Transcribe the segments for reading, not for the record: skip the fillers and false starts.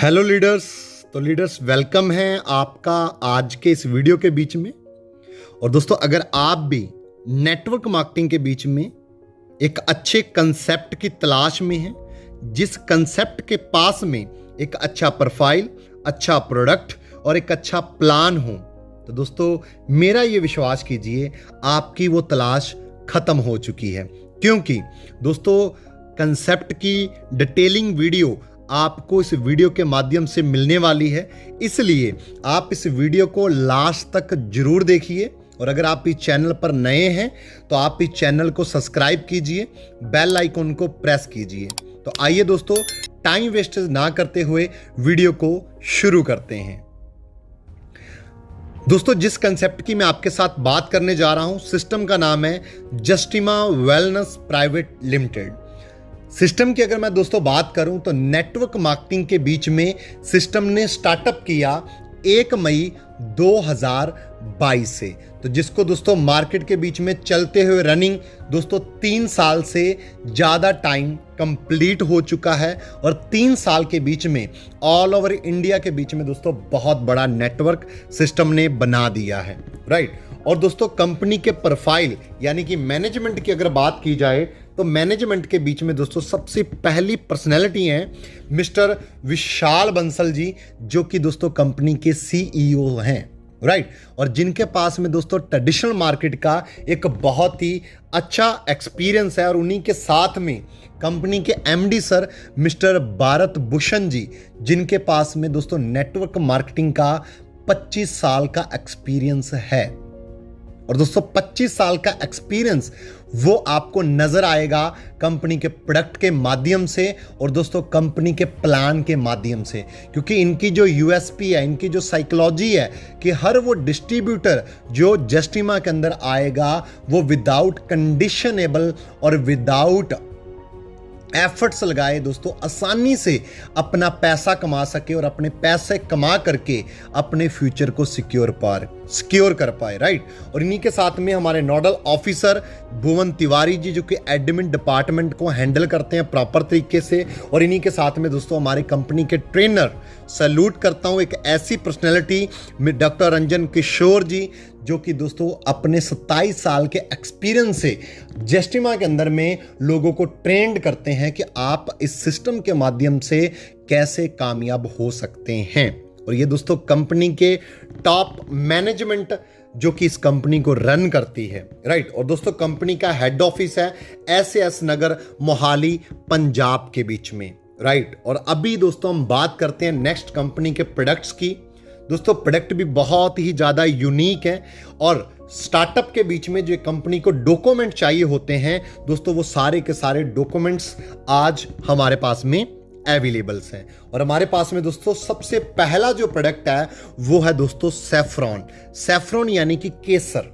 Hello leaders. तो leaders welcome है आपका आज के इस वीडियो के बीच में। और दोस्तों अगर आप भी नेटवर्क मार्केटिंग के बीच में एक अच्छे कंसेप्ट की तलाश में हैं, जिस कंसेप्ट के पास में एक अच्छा प्रोफाइल, अच्छा प्रोडक्ट और एक अच्छा प्लान हो, तो दोस्तों मेरा ये विश्वास कीजिए आपकी वो तलाश खत्म हो चुकी है। क्योंकि दोस्तों कंसेप्ट की डिटेलिंग वीडियो आपको इस वीडियो के माध्यम से मिलने वाली है, इसलिए आप इस वीडियो को लास्ट तक जरूर देखिए। और अगर आप इस चैनल पर नए हैं तो आप इस चैनल को सब्सक्राइब कीजिए, बेल आइकन को प्रेस कीजिए। तो आइए दोस्तों टाइम वेस्ट ना करते हुए वीडियो को शुरू करते हैं। दोस्तों जिस कंसेप्ट की मैं आपके साथ बात करने जा रहा हूं, सिस्टम का नाम है जस्टिमा वेलनेस प्राइवेट लिमिटेड। सिस्टम की अगर मैं दोस्तों बात करूं तो नेटवर्क मार्केटिंग के बीच में सिस्टम ने स्टार्टअप किया 1 मई 2022 से। तो जिसको दोस्तों मार्केट के बीच में चलते हुए रनिंग दोस्तों 3 साल से ज़्यादा टाइम कंप्लीट हो चुका है। और 3 साल के बीच में ऑल ओवर इंडिया के बीच में दोस्तों बहुत बड़ा नेटवर्क सिस्टम ने बना दिया है, राइट। और दोस्तों कंपनी के प्रोफाइल यानी कि मैनेजमेंट की अगर बात की जाए तो मैनेजमेंट के बीच में दोस्तों सबसे पहली पर्सनैलिटी हैं मिस्टर विशाल बंसल जी, जो कि दोस्तों कंपनी के सीईओ हैं, राइट। और जिनके पास में दोस्तों ट्रेडिशनल मार्केट का एक बहुत ही अच्छा एक्सपीरियंस है। और उन्हीं के साथ में कंपनी के MD sir mister Bharat Bhushan ji, जिनके पास में दोस्तों नेटवर्क मार्केटिंग का 25 साल का एक्सपीरियंस है। और दोस्तों 25 साल का एक्सपीरियंस वो आपको नजर आएगा कंपनी के प्रोडक्ट के माध्यम से और दोस्तों कंपनी के प्लान के माध्यम से। क्योंकि इनकी जो यूएसपी है, इनकी जो साइकोलॉजी है कि हर वो डिस्ट्रीब्यूटर जो जस्टिमा के अंदर आएगा वो विदाउट कंडीशनेबल और विदाउट एफर्ट्स लगाए दोस्तों आसानी से अपना पैसा कमा सके और अपने पैसे कमा करके अपने फ्यूचर को सिक्योर कर पाए, राइट। और इन्हीं के साथ में हमारे नोडल ऑफिसर भुवन तिवारी जी, जो कि एडमिन डिपार्टमेंट को हैंडल करते हैं प्रॉपर तरीके से। और इन्हीं के साथ में दोस्तों हमारे कंपनी के ट्रेनर, सैल्यूट करता हूं एक ऐसी पर्सनैलिटी डॉक्टर रंजन किशोर जी, जो कि दोस्तों अपने 27 साल के एक्सपीरियंस से जस्टिमा के अंदर में लोगों को ट्रेंड करते हैं कि आप इस सिस्टम के माध्यम से कैसे कामयाब हो सकते हैं। और ये दोस्तों कंपनी के टॉप मैनेजमेंट जो कि इस कंपनी को रन करती है, राइट। और दोस्तों कंपनी का हेड ऑफिस है SAS नगर, मोहाली, पंजाब के बीच में, राइट। और अभी दोस्तों हम बात करते हैं नेक्स्ट कंपनी के प्रोडक्ट्स की। दोस्तों प्रोडक्ट भी बहुत ही ज़्यादा यूनिक है। और स्टार्टअप के बीच में जो कंपनी को डॉक्यूमेंट चाहिए होते हैं दोस्तों, वो सारे के सारे डॉक्यूमेंट्स आज हमारे पास में अवेलेबल्स हैं। और हमारे पास में दोस्तों सबसे पहला जो प्रोडक्ट है वो है दोस्तों सैफरॉन यानी कि केसर।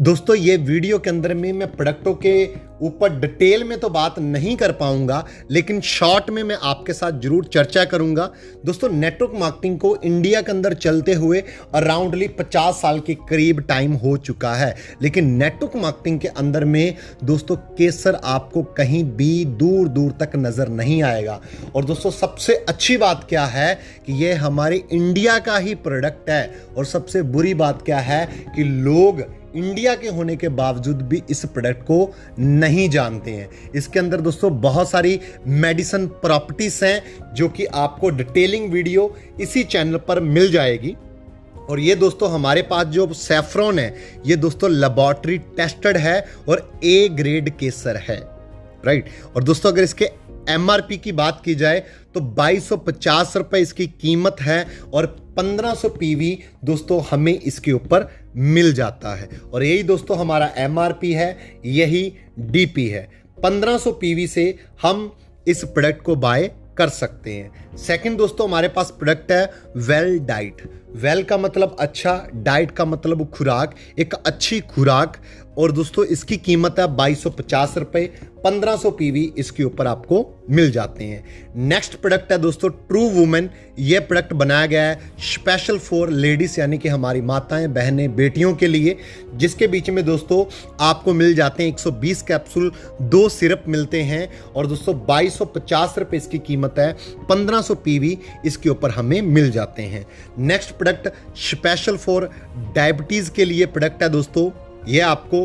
दोस्तों ये वीडियो के अंदर में मैं प्रोडक्टों के ऊपर डिटेल में तो बात नहीं कर पाऊंगा, लेकिन शॉर्ट में मैं आपके साथ जरूर चर्चा करूंगा। दोस्तों नेटवर्क मार्केटिंग को इंडिया के अंदर चलते हुए अराउंडली 50 साल के करीब टाइम हो चुका है, लेकिन नेटवर्क मार्केटिंग के अंदर में दोस्तों केसर आपको कहीं भी दूर दूर तक नजर नहीं आएगा। और दोस्तों सबसे अच्छी बात क्या है कि ये हमारे इंडिया का ही प्रोडक्ट है। और सबसे बुरी बात क्या है कि लोग इंडिया के होने के बावजूद भी इस प्रोडक्ट को नहीं जानते हैं। इसके अंदर दोस्तों बहुत सारी मेडिसिन प्रॉपर्टीज हैं जो कि आपको डिटेलिंग वीडियो इसी चैनल पर मिल जाएगी। और ये दोस्तों हमारे पास जो सैफरॉन है ये दोस्तों लेबोरेटरी टेस्टेड है और A ग्रेड केसर है, राइट। और दोस्तों अगर इसके MRP की बात की जाए तो 2250 रुपए इसकी कीमत है और 1500 PV दोस्तों हमें इसके ऊपर मिल जाता है। और यही दोस्तों हमारा MRP है, यही DP है। 1500 PV से हम इस प्रोडक्ट को बाय कर सकते हैं। सेकंड दोस्तों हमारे पास प्रोडक्ट है वेल डाइट। वेल का मतलब अच्छा, डाइट का मतलब खुराक, एक अच्छी खुराक। और दोस्तों इसकी कीमत है 2250 रुपए। 1500 पीवी इसके ऊपर आपको मिल जाते हैं। नेक्स्ट प्रोडक्ट है दोस्तों ट्रू वुमेन। ये प्रोडक्ट बनाया गया है स्पेशल फॉर लेडीज, यानी कि हमारी माताएं, बहनें, बेटियों के लिए, जिसके बीच में दोस्तों आपको मिल जाते हैं 120 कैप्सूल, 2 सिरप मिलते हैं और दोस्तों 2250 रुपए इसकी कीमत है। 1500 पीवी इसके ऊपर हमें मिल जाते हैं। Next product special for diabetes के लिए प्रोडक्ट है दोस्तों। ये आपको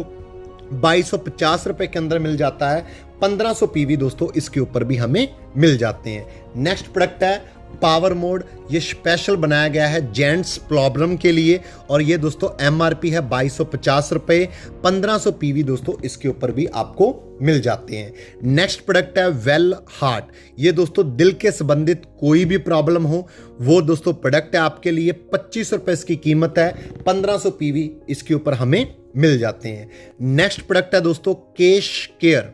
2250 रुपए के अंदर मिल जाता है। 1500 पीवी दोस्तों इसके ऊपर भी हमें मिल जाते हैं। नेक्स्ट प्रोडक्ट है पावर मोड। ये स्पेशल बनाया गया है जेंट्स प्रॉब्लम के लिए और ये दोस्तों एमआरपी है 2250 रुपए। 1500 पीवी दोस्तों इसके ऊपर भी आपको मिल जाते हैं। नेक्स्ट प्रोडक्ट है वेल हार्ट। ये दोस्तों दिल के संबंधित कोई भी प्रॉब्लम हो वो दोस्तों प्रोडक्ट है आपके लिए। 25 रुपए इसकी कीमत है। 1500 पीवी इसके ऊपर हमें मिल जाते हैं। नेक्स्ट प्रोडक्ट है दोस्तों केश केयर।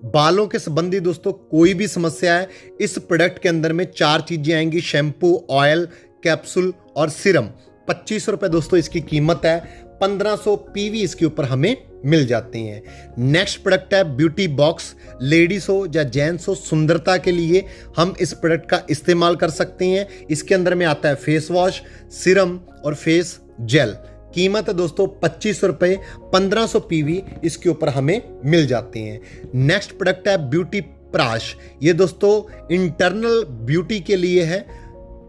बालों के संबंधी दोस्तों कोई भी समस्या है, इस प्रोडक्ट के अंदर में 4 चीजें आएंगी, शैम्पू, ऑयल, कैप्सूल और सीरम। 25 रुपए दोस्तों इसकी कीमत है। 1500 पीवी इसके ऊपर हमें मिल जाते हैं। नेक्स्ट प्रोडक्ट है ब्यूटी बॉक्स। लेडीज हो या जेंट्स हो, सुंदरता के लिए हम इस प्रोडक्ट का इस्तेमाल कर सकते हैं। इसके अंदर में आता है फेस वॉश, सीरम और फेस जेल। कीमत है दोस्तों 25 रुपए। 1500 पीवी इसके ऊपर हमें मिल जाते हैं। नेक्स्ट प्रोडक्ट है ब्यूटी प्राश। ये दोस्तों इंटरनल ब्यूटी के लिए है,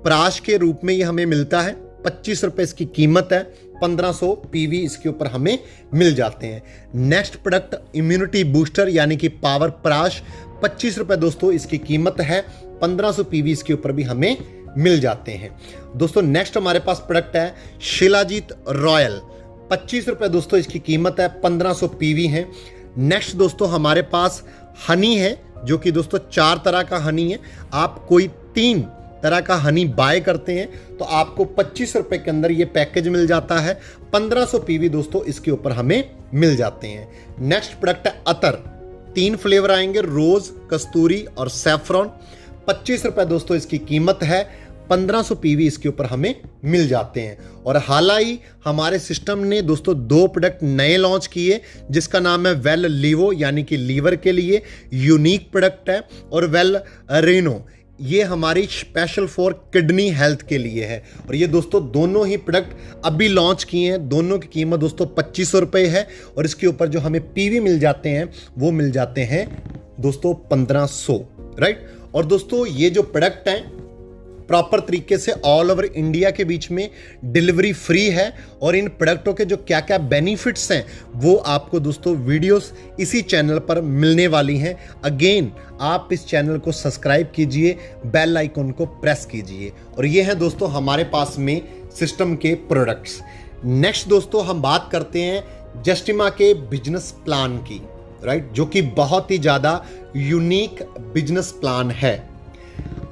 प्राश के रूप में ये हमें मिलता है। 25 रुपए इसकी कीमत है। 1500 पीवी इसके ऊपर हमें मिल जाते हैं। नेक्स्ट प्रोडक्ट इम्यूनिटी बूस्टर यानी कि पावर प्राश। 25 रुपए दोस्तों इसकी कीमत है। 1500 पीवी इसके ऊपर भी हमें मिल जाते हैं। दोस्तों नेक्स्ट हमारे पास प्रोडक्ट है शिलाजीत रॉयल। 25 रुपए दोस्तों इसकी कीमत है। 1500 पीवी है। नेक्स्ट दोस्तों हमारे पास हनी है, जो कि दोस्तों 4 तरह का हनी है। आप कोई 3 तरह का हनी बाय करते हैं तो आपको 25 रुपए के अंदर ये पैकेज मिल जाता है। 1500 पीवी दोस्तों इसके ऊपर हमें मिल जाते हैं। नेक्स्ट प्रोडक्ट है अतर। 3 फ्लेवर आएंगे, रोज, कस्तूरी और सैफरॉन। 25 रुपए दोस्तों इसकी कीमत है। 1500 पीवी इसके ऊपर हमें मिल जाते हैं। और हाल ही हमारे सिस्टम ने दोस्तों 2 प्रोडक्ट नए लॉन्च किए, जिसका नाम है वेल लीवो यानी कि लीवर के लिए यूनिक प्रोडक्ट है, और वेल रेनो ये हमारी स्पेशल फॉर किडनी हेल्थ के लिए है। और ये दोस्तों दोनों ही प्रोडक्ट अभी लॉन्च किए हैं। दोनों की कीमत दोस्तों 2500 रुपए है और इसके ऊपर जो हमें पीवी मिल जाते हैं वो मिल जाते हैं दोस्तों 1500, राइट। और दोस्तों ये जो प्रोडक्ट हैं प्रॉपर तरीके से ऑल ओवर इंडिया के बीच में डिलीवरी फ्री है। और इन प्रोडक्टों के जो क्या क्या बेनिफिट्स हैं वो आपको दोस्तों वीडियोस इसी चैनल पर मिलने वाली हैं। अगेन आप इस चैनल को सब्सक्राइब कीजिए, बेल आइकन को प्रेस कीजिए। और ये हैं दोस्तों हमारे पास में सिस्टम के प्रोडक्ट्स। नेक्स्ट दोस्तों हम बात करते हैं जस्टिमा के बिजनेस प्लान की, राइट, जो कि बहुत ही ज़्यादा यूनिक बिजनेस प्लान है।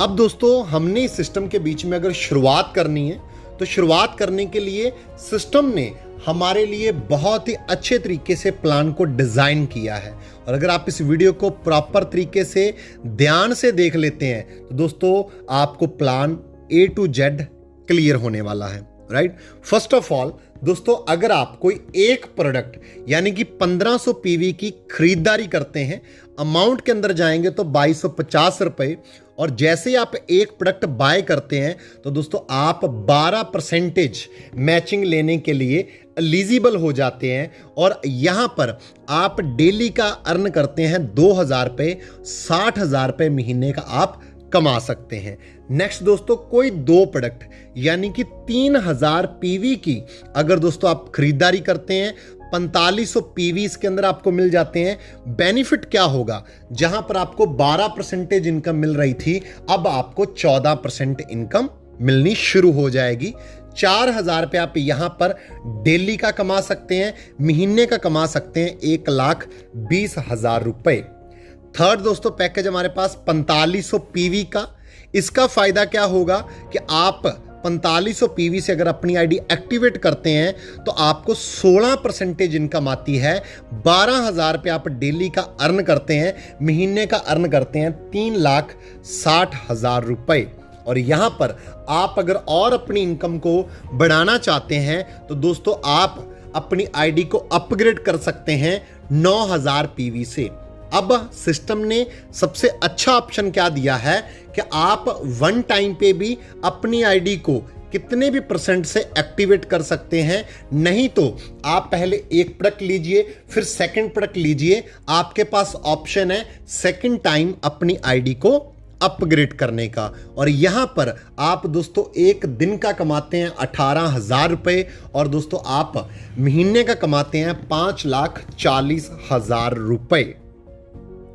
अब दोस्तों हमने इस सिस्टम के बीच में अगर शुरुआत करनी है तो शुरुआत करने के लिए सिस्टम ने हमारे लिए बहुत ही अच्छे तरीके से प्लान को डिज़ाइन किया है। और अगर आप इस वीडियो को प्रॉपर तरीके से ध्यान से देख लेते हैं तो दोस्तों आपको plan A to Z clear होने वाला है, राइट। फर्स्ट ऑफ ऑल दोस्तों अगर आप कोई एक प्रोडक्ट यानी कि 1500 पीवी की खरीदारी करते हैं, अमाउंट के अंदर जाएंगे तो 2250 रुपए, और जैसे ही आप एक प्रोडक्ट बाय करते हैं तो दोस्तों आप 12% मैचिंग लेने के लिए एलिजिबल हो जाते हैं। और यहां पर आप डेली का अर्न करते हैं 2000 रुपये, 60,000 रुपये महीने का आप कमा सकते हैं। नेक्स्ट दोस्तों कोई 2 प्रोडक्ट यानी कि 3000 पीवी की अगर दोस्तों आप खरीदारी करते हैं, 4500 पीवी इसके अंदर आपको मिल जाते हैं। बेनिफिट क्या होगा, जहां पर आपको 12% इनकम मिल रही थी अब आपको 14% इनकम मिलनी शुरू हो जाएगी। 4000 रुपये आप यहां पर डेली का कमा सकते हैं, महीने का कमा सकते हैं 1,20,000 रुपए। थर्ड दोस्तों पैकेज हमारे पास 4500 पीवी का। इसका फायदा क्या होगा कि आप 4500 पीवी से अगर अपनी आईडी एक्टिवेट करते हैं तो आपको 16% इनकम आती है। 12,000 रुपये आप डेली का अर्न करते हैं, महीने का अर्न करते हैं 3,60,000 रुपए। और यहां पर आप अगर और अपनी इनकम को बढ़ाना चाहते हैं तो दोस्तों आप अपनी आईडी को अपग्रेड कर सकते हैं 9000 पीवी से। अब सिस्टम ने सबसे अच्छा ऑप्शन क्या दिया है कि आप वन टाइम पे भी अपनी आईडी को कितने भी % से एक्टिवेट कर सकते हैं। नहीं तो आप पहले एक प्रोडक्ट लीजिए, फिर सेकंड प्रोडक्ट लीजिए, आपके पास ऑप्शन है सेकंड टाइम अपनी आईडी को अपग्रेड करने का। और यहां पर आप दोस्तों एक दिन का कमाते हैं 18,000 रुपए और दोस्तों आप महीने का कमाते हैं 5,40,000 रुपए,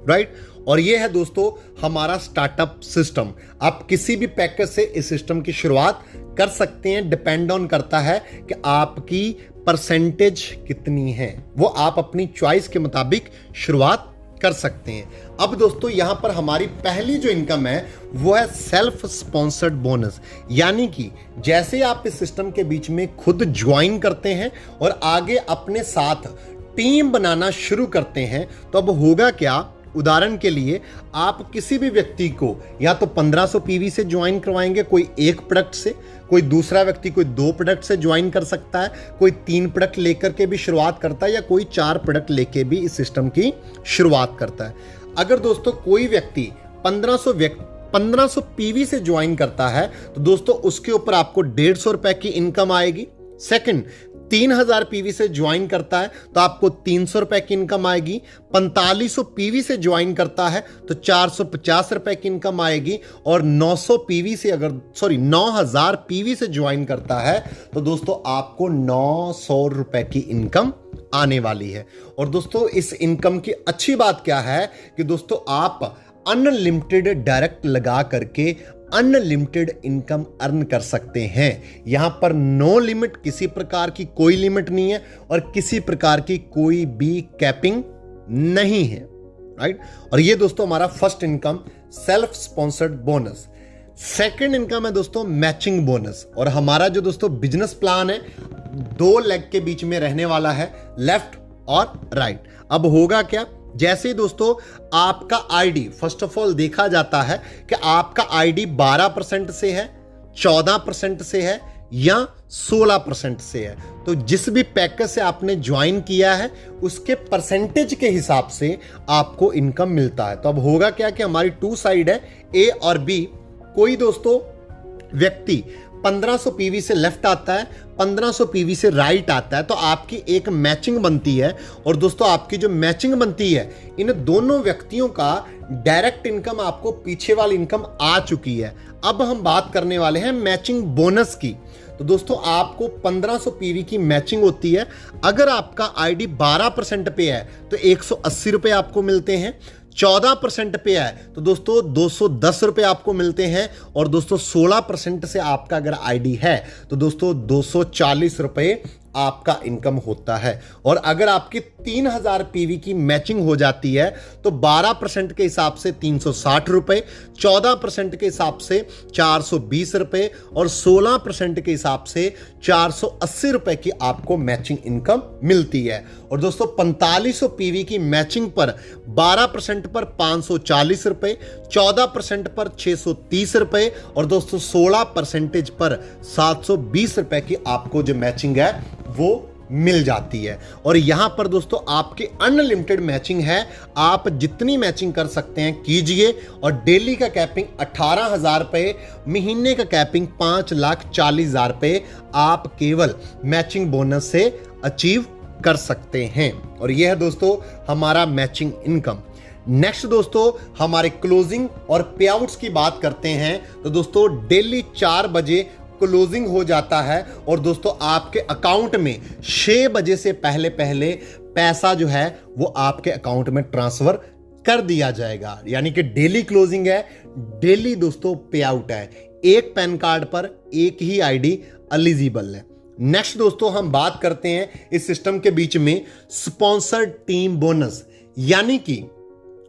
राइट। और ये है दोस्तों हमारा स्टार्टअप सिस्टम। आप किसी भी पैकेज से इस सिस्टम की शुरुआत कर सकते हैं। डिपेंड ऑन करता है कि आपकी परसेंटेज कितनी है, वो आप अपनी चॉइस के मुताबिक शुरुआत कर सकते हैं। अब दोस्तों यहां पर हमारी पहली जो इनकम है वो है सेल्फ स्पॉन्सर्ड बोनस। यानी कि जैसे आप इस सिस्टम के बीच में खुद ज्वाइन करते हैं और आगे अपने साथ टीम बनाना शुरू करते हैं, तो अब होगा क्या, उदाहरण के लिए आप किसी भी व्यक्ति को या तो 1500 पीवी से ज्वाइन करवाएंगे, कोई एक प्रोडक्ट से, कोई दूसरा व्यक्ति कोई 2 प्रोडक्ट से ज्वाइन कर सकता है, कोई 3 प्रोडक्ट लेकर के भी शुरुआत करता है, या कोई 4 प्रोडक्ट लेके भी इस सिस्टम की शुरुआत करता है। अगर दोस्तों कोई व्यक्ति 1500 पीवी से ज्वाइन करता है तो दोस्तों उसके ऊपर आपको 150 रुपए की इनकम आएगी। सेकंड, 3000 पीवी से ज्वाइन करता है तो आपको 300 रुपए की इनकम आएगी। 4500 पीवी से ज्वाइन करता है तो 450 रुपए की इनकम आएगी। और 9000 पीवी से ज्वाइन करता है तो दोस्तों आपको 900 रुपए की इनकम आने वाली है। और दोस्तों इस इनकम की अच्छी बात क्या है कि दोस्तों आप अनलिमिटेड डायरेक्ट लगा करके अनलिमिटेड इनकम अर्न कर सकते हैं। यहां पर नो लिमिट, किसी प्रकार की कोई लिमिट नहीं है और किसी प्रकार की कोई भी कैपिंग नहीं है, राइट। और ये दोस्तों हमारा first income self sponsored bonus. Second income है दोस्तों मैचिंग बोनस। और हमारा जो दोस्तों बिजनेस प्लान है 2 लेग के बीच में रहने वाला है, लेफ्ट और राइट। अब होगा क्या, जैसे ही दोस्तों आपका आईडी, फर्स्ट ऑफ ऑल देखा जाता है कि आपका आईडी 12% से है, 14% से है या 16% से है, तो जिस भी पैकेज से आपने ज्वाइन किया है उसके परसेंटेज के हिसाब से आपको इनकम मिलता है। तो अब होगा क्या कि हमारी 2 साइड है, ए और बी। कोई दोस्तों व्यक्ति 1500 पीवी से लेफ्ट आता है, 1500 पीवी से राइट आता है, तो आपकी एक मैचिंग बनती है। और दोस्तों आपकी जो मैचिंग बनती है, इन दोनों व्यक्तियों का डायरेक्ट इनकम आपको पीछे वाली इनकम आ चुकी है। अब हम बात करने वाले हैं मैचिंग बोनस की। तो दोस्तों आपको 1500 पीवी की मैचिंग होती है। अगर आपका आईडी 12% पे है तो 180 रुपए आपको मिलते हैं। 14% पे है तो दोस्तों 210 रुपए आपको मिलते हैं। और दोस्तों 16% से आपका अगर आईडी है तो दोस्तों 240 रुपए आपका इनकम होता है। और अगर आपकी 3000 पीवी की मैचिंग हो जाती है तो 12% के हिसाब से 360 रुपए, 14% के हिसाब से 420 रुपए और 16% के हिसाब से 480 रुपए की आपको मैचिंग इनकम मिलती है। और दोस्तों 4500 पीवी की मैचिंग पर 12% पर 540 रुपए, 14% पर 630 रुपए और दोस्तों 16% पर 720 रुपए की आपको जो मैचिंग है वो मिल जाती है। और यहां पर दोस्तों आपकी अनलिमिटेड मैचिंग है, आप जितनी मैचिंग कर सकते हैं कीजिए। और डेली का कैपिंग 18,000 रुपए, महीने का कैपिंग 5,40,000 रुपए आप केवल मैचिंग बोनस से अचीव कर सकते हैं। और यह है दोस्तों हमारा मैचिंग इनकम। नेक्स्ट दोस्तों हमारे क्लोजिंग और पे आउट्स की बात करते हैं। तो दोस्तों डेली 4 बजे क्लोजिंग हो जाता है और दोस्तों आपके अकाउंट में 6 बजे से पहले पैसा जो है वो आपके अकाउंट में ट्रांसफर कर दिया जाएगा। यानी कि डेली क्लोजिंग है, डेली दोस्तों पे आउट है। एक पैन कार्ड पर एक ही आईडी एलिजिबल है। नेक्स्ट दोस्तों हम बात करते हैं इस सिस्टम के बीच में स्पॉन्सर्ड टीम बोनस। यानी कि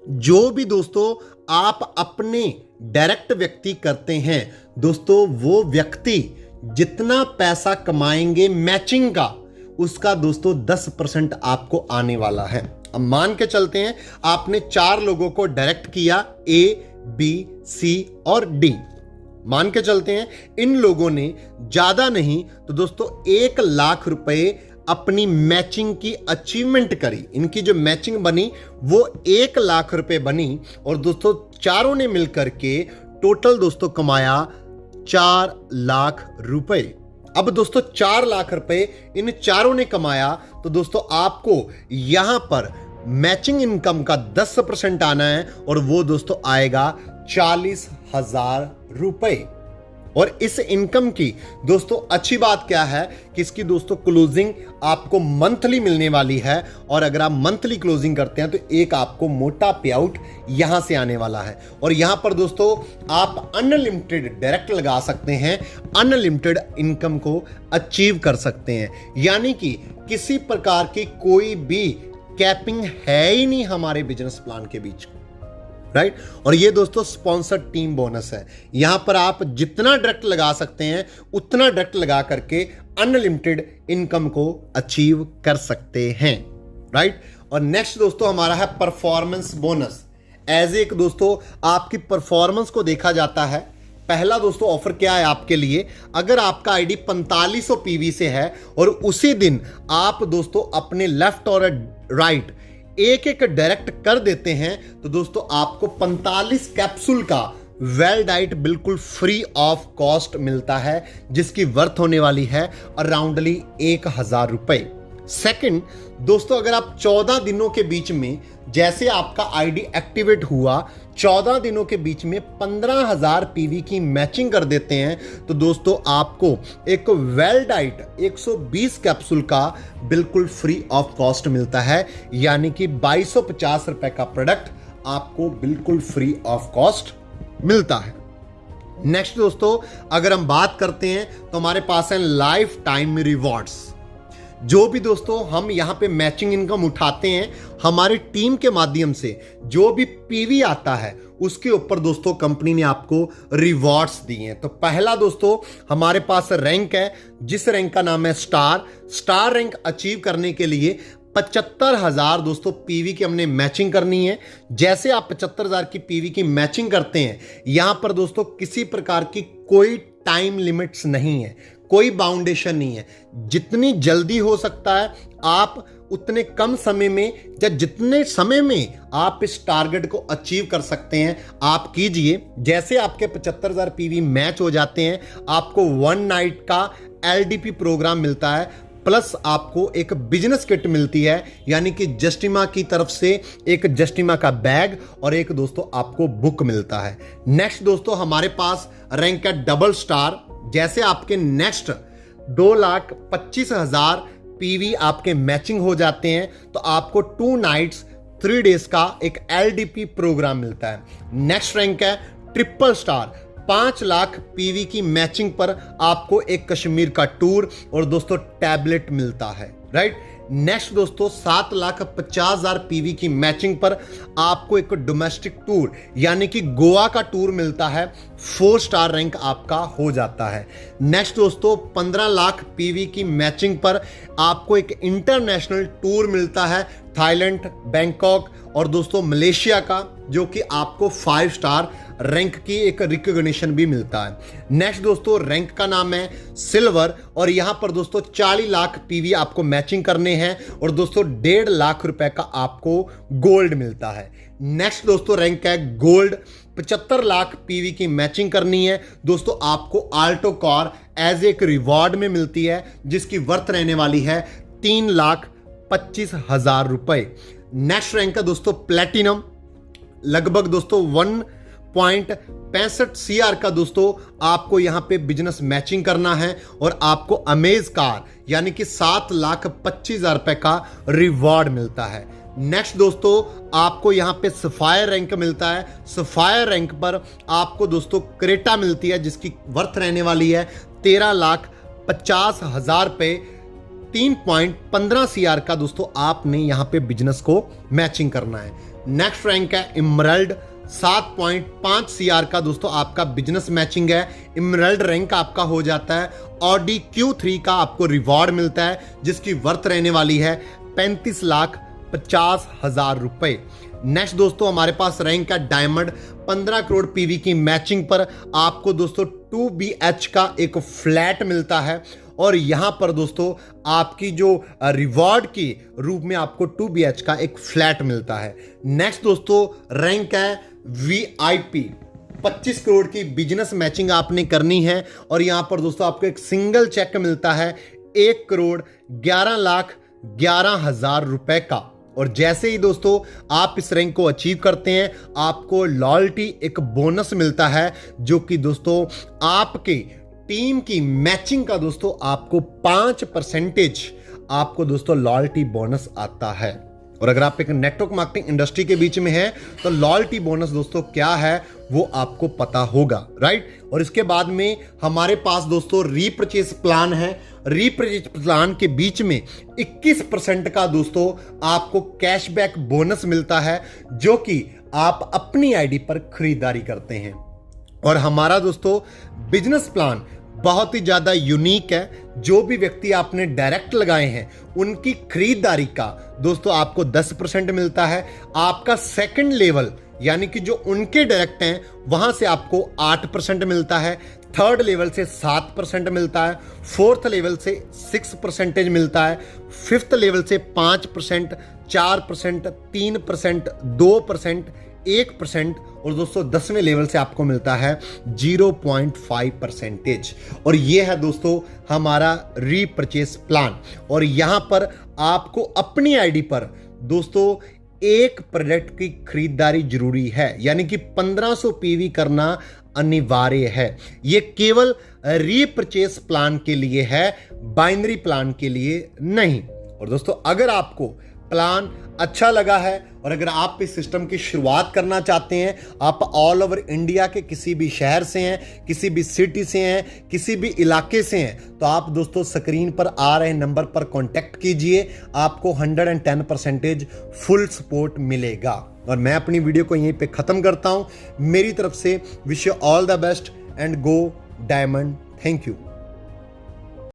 जो भी दोस्तों आप अपने डायरेक्ट व्यक्ति करते हैं दोस्तों, वो व्यक्ति जितना पैसा कमाएंगे मैचिंग का, उसका दोस्तों 10% आपको आने वाला है। अब मान के चलते हैं आपने 4 लोगों को डायरेक्ट किया, A, B, C और D। मान के चलते हैं इन लोगों ने ज्यादा नहीं तो दोस्तों 1 लाख रुपए अपनी मैचिंग की अचीवमेंट करी, इनकी जो मैचिंग बनी वो 1 लाख रुपए बनी और दोस्तों चारों ने मिलकर के टोटल दोस्तों कमाया 4 लाख रुपए। अब दोस्तों 4 लाख रुपए इन चारों ने कमाया तो दोस्तों आपको यहां पर मैचिंग इनकम का 10% आना है और वो दोस्तों आएगा 40,000 रुपए। और इस इनकम की दोस्तों अच्छी बात क्या है कि इसकी दोस्तों क्लोजिंग आपको मंथली मिलने वाली है और अगर आप मंथली क्लोजिंग करते हैं तो एक आपको मोटा पे आउट यहां से आने वाला है। और यहां पर दोस्तों आप अनलिमिटेड डायरेक्ट लगा सकते हैं, अनलिमिटेड इनकम को अचीव कर सकते हैं, यानी कि किसी प्रकार की कोई भी कैपिंग है ही नहीं हमारे बिजनेस प्लान के बीच, राइट। और ये दोस्तों स्पॉन्सर्ड टीम बोनस है, यहां पर आप जितना डायरेक्ट लगा सकते हैं उतना डायरेक्ट लगा करके अनलिमिटेड इनकम को अचीव कर सकते हैं, राइट। और नेक्स्ट दोस्तों हमारा है परफॉर्मेंस बोनस। एज एक दोस्तों आपकी परफॉर्मेंस को देखा जाता है। पहला दोस्तों ऑफर क्या है आपके लिए, अगर आपका आईडी 4500 पीवी से है और उसी दिन आप दोस्तों अपने लेफ्ट और राइट एक एक डायरेक्ट कर देते हैं तो दोस्तों आपको 45 कैप्सूल का वेल डाइट बिल्कुल फ्री ऑफ कॉस्ट मिलता है, जिसकी वर्थ होने वाली है अराउंडली 1000 रुपए। सेकंड दोस्तों अगर आप 14 दिनों के बीच में, जैसे आपका आईडी एक्टिवेट हुआ 14 दिनों के बीच में 15,000 पीवी की मैचिंग कर देते हैं तो दोस्तों आपको एक वेल डाइट 120 कैप्सूल का बिल्कुल फ्री ऑफ कॉस्ट मिलता है, यानी कि 2250 रुपए का प्रोडक्ट आपको बिल्कुल फ्री ऑफ कॉस्ट मिलता है। नेक्स्ट दोस्तों अगर हम बात करते हैं तो हमारे पास है लाइफ टाइम रिवॉर्ड्स। जो भी दोस्तों हम यहां पे मैचिंग इनकम उठाते हैं हमारी टीम के माध्यम से, जो भी पीवी आता है उसके ऊपर दोस्तों कंपनी ने आपको रिवॉर्ड्स दिए हैं। तो पहला दोस्तों हमारे पास रैंक है, जिस रैंक का नाम है स्टार रैंक अचीव करने के लिए 75,000 दोस्तों पीवी की हमने मैचिंग करनी है। जैसे आप 75,000 की पीवी की मैचिंग करते हैं, यहां पर दोस्तों किसी प्रकार की कोई टाइम लिमिट्स नहीं है, कोई बाउंडेशन नहीं है, जितनी जल्दी हो सकता है आप उतने कम समय में या जितने समय में आप इस टारगेट को अचीव कर सकते हैं आप कीजिए। जैसे आपके 75,000 पीवी मैच हो जाते हैं आपको 1 नाइट का एलडीपी प्रोग्राम मिलता है, प्लस आपको एक बिजनेस किट मिलती है, यानी कि जस्टिमा की तरफ से एक जस्टिमा का बैग और एक दोस्तों आपको बुक मिलता है। नेक्स्ट दोस्तों हमारे पास रैंक है डबल स्टार। जैसे आपके नेक्स्ट 2,25,000 पीवी आपके मैचिंग हो जाते हैं तो आपको 2 नाइट्स 3 डेज का एक एलडीपी प्रोग्राम मिलता है। नेक्स्ट रैंक है ट्रिपल स्टार। 5 लाख पीवी की मैचिंग पर आपको एक कश्मीर का टूर और दोस्तों टैबलेट मिलता है, राइट। नेक्स्ट दोस्तों 7,50,000 पीवी की मैचिंग पर आपको एक डोमेस्टिक टूर यानी कि गोवा का टूर मिलता है, 4 स्टार रैंक आपका हो जाता है। नेक्स्ट दोस्तों 15 लाख पीवी की मैचिंग पर आपको एक इंटरनेशनल टूर मिलता है, थाईलैंड, बैंकॉक और दोस्तों मलेशिया का, जो कि आपको 5 स्टार रैंक की एक रिकॉग्निशन भी मिलता है। नेक्स्ट दोस्तों रैंक का नाम है सिल्वर और यहां पर दोस्तों 40 लाख पीवी आपको मैचिंग करने हैं और दोस्तों 1.5 लाख रुपए का आपको गोल्ड मिलता है। नेक्स्ट दोस्तों रैंक है गोल्ड। 75 लाख पीवी की मैचिंग करनी है दोस्तों, आपको आल्टो कार एज एक रिवॉर्ड में मिलती है, जिसकी वर्थ रहने वाली है 3,25,000 रुपए। नेक्स्ट रैंक है दोस्तों प्लेटिनम। लगभग दोस्तों 1.65 CR का दोस्तों आपको यहां पे बिजनेस मैचिंग करना है और आपको अमेज कार यानी कि 7,25,000 रुपए का रिवॉर्ड मिलता है। नेक्स्ट दोस्तों आपको यहां पे सफायर रैंक मिलता है। सफायर रैंक पर आपको दोस्तों क्रेटा मिलती है, जिसकी वर्थ रहने वाली है 13,50,000 रुपए। 3.15 CR का दोस्तों आपने यहां पे बिजनेस को मैचिंग करना है। नेक्स्ट रैंक है इमरल्ड। 7.5 CR का दोस्तों आपका बिजनेस मैचिंग है, इमरल्ड रैंक आपका हो जाता है। ऑडी Q3 का आपको रिवॉर्ड मिलता है, जिसकी वर्थ रहने वाली है 35,50,000 रुपए। नेक्स्ट दोस्तों हमारे पास रैंक है डायमंड। 15 करोड़ पीवी की मैचिंग पर आपको दोस्तों 2BH का एक फ्लैट मिलता है और यहां पर दोस्तों आपकी जो रिवॉर्ड के रूप में आपको 2 BH का एक फ्लैट मिलता है। नेक्स्ट दोस्तों रैंक है VIP। 25 करोड़ की बिजनेस मैचिंग आपने करनी है और यहां पर दोस्तों आपको एक सिंगल चेक मिलता है 1,11,11,000 रुपए का। और जैसे ही दोस्तों आप इस रैंक को अचीव करते हैं आपको लॉयल्टी एक बोनस मिलता है, जो कि दोस्तों आपके टीम की मैचिंग का दोस्तों आपको 5% आपको दोस्तों लॉयल्टी बोनस आता है। और अगर आप एक नेटवर्क मार्केटिंग इंडस्ट्री के बीच में हैं तो लॉयल्टी बोनस दोस्तों क्या है वो आपको पता होगा, राइट। और इसके बाद में हमारे पास दोस्तों रीपर्चेस प्लान है। रीपर्चेस प्लान के बीच में 21% का दोस्तों आपको कैशबैक बोनस मिलता है, जो कि आप अपनी आईडी पर खरीदारी करते हैं। और हमारा दोस्तों बिजनेस प्लान बहुत ही ज्यादा यूनिक है। जो भी व्यक्ति आपने डायरेक्ट लगाए हैं उनकी खरीदारी का दोस्तों आपको 10% मिलता है। आपका सेकंड लेवल यानी कि जो उनके डायरेक्ट हैं वहां से आपको 8% मिलता है। थर्ड लेवल से 7% मिलता है। फोर्थ लेवल से 6% मिलता है। फिफ्थ लेवल से 5%, 4%, 3%, 2%, 1% और दोस्तों 10वें लेवल से आपको मिलता है 0.5%। और ये है दोस्तों हमारा रीपर्चेस प्लान। और यहां पर आपको अपनी आईडी पर दोस्तों एक प्रोडक्ट की खरीदारी जरूरी है, यानी कि 1500 PV करना अनिवार्य है। ये केवल रीपर्चेस प्लान के लिए है, बाइनरी प्लान के लिए नहीं। और दोस्तों अगर आपको प्लान अच्छा लगा है और अगर आप इस सिस्टम की शुरुआत करना चाहते हैं, आप ऑल ओवर इंडिया के किसी भी शहर से हैं, किसी भी सिटी से हैं, किसी भी इलाके से हैं, तो आप दोस्तों स्क्रीन पर आ रहे नंबर पर कांटेक्ट कीजिए। आपको 110% फुल सपोर्ट मिलेगा। और मैं अपनी वीडियो को यहीं पे खत्म करता हूं। मेरी तरफ से wish you all the best and go diamond. Thank you.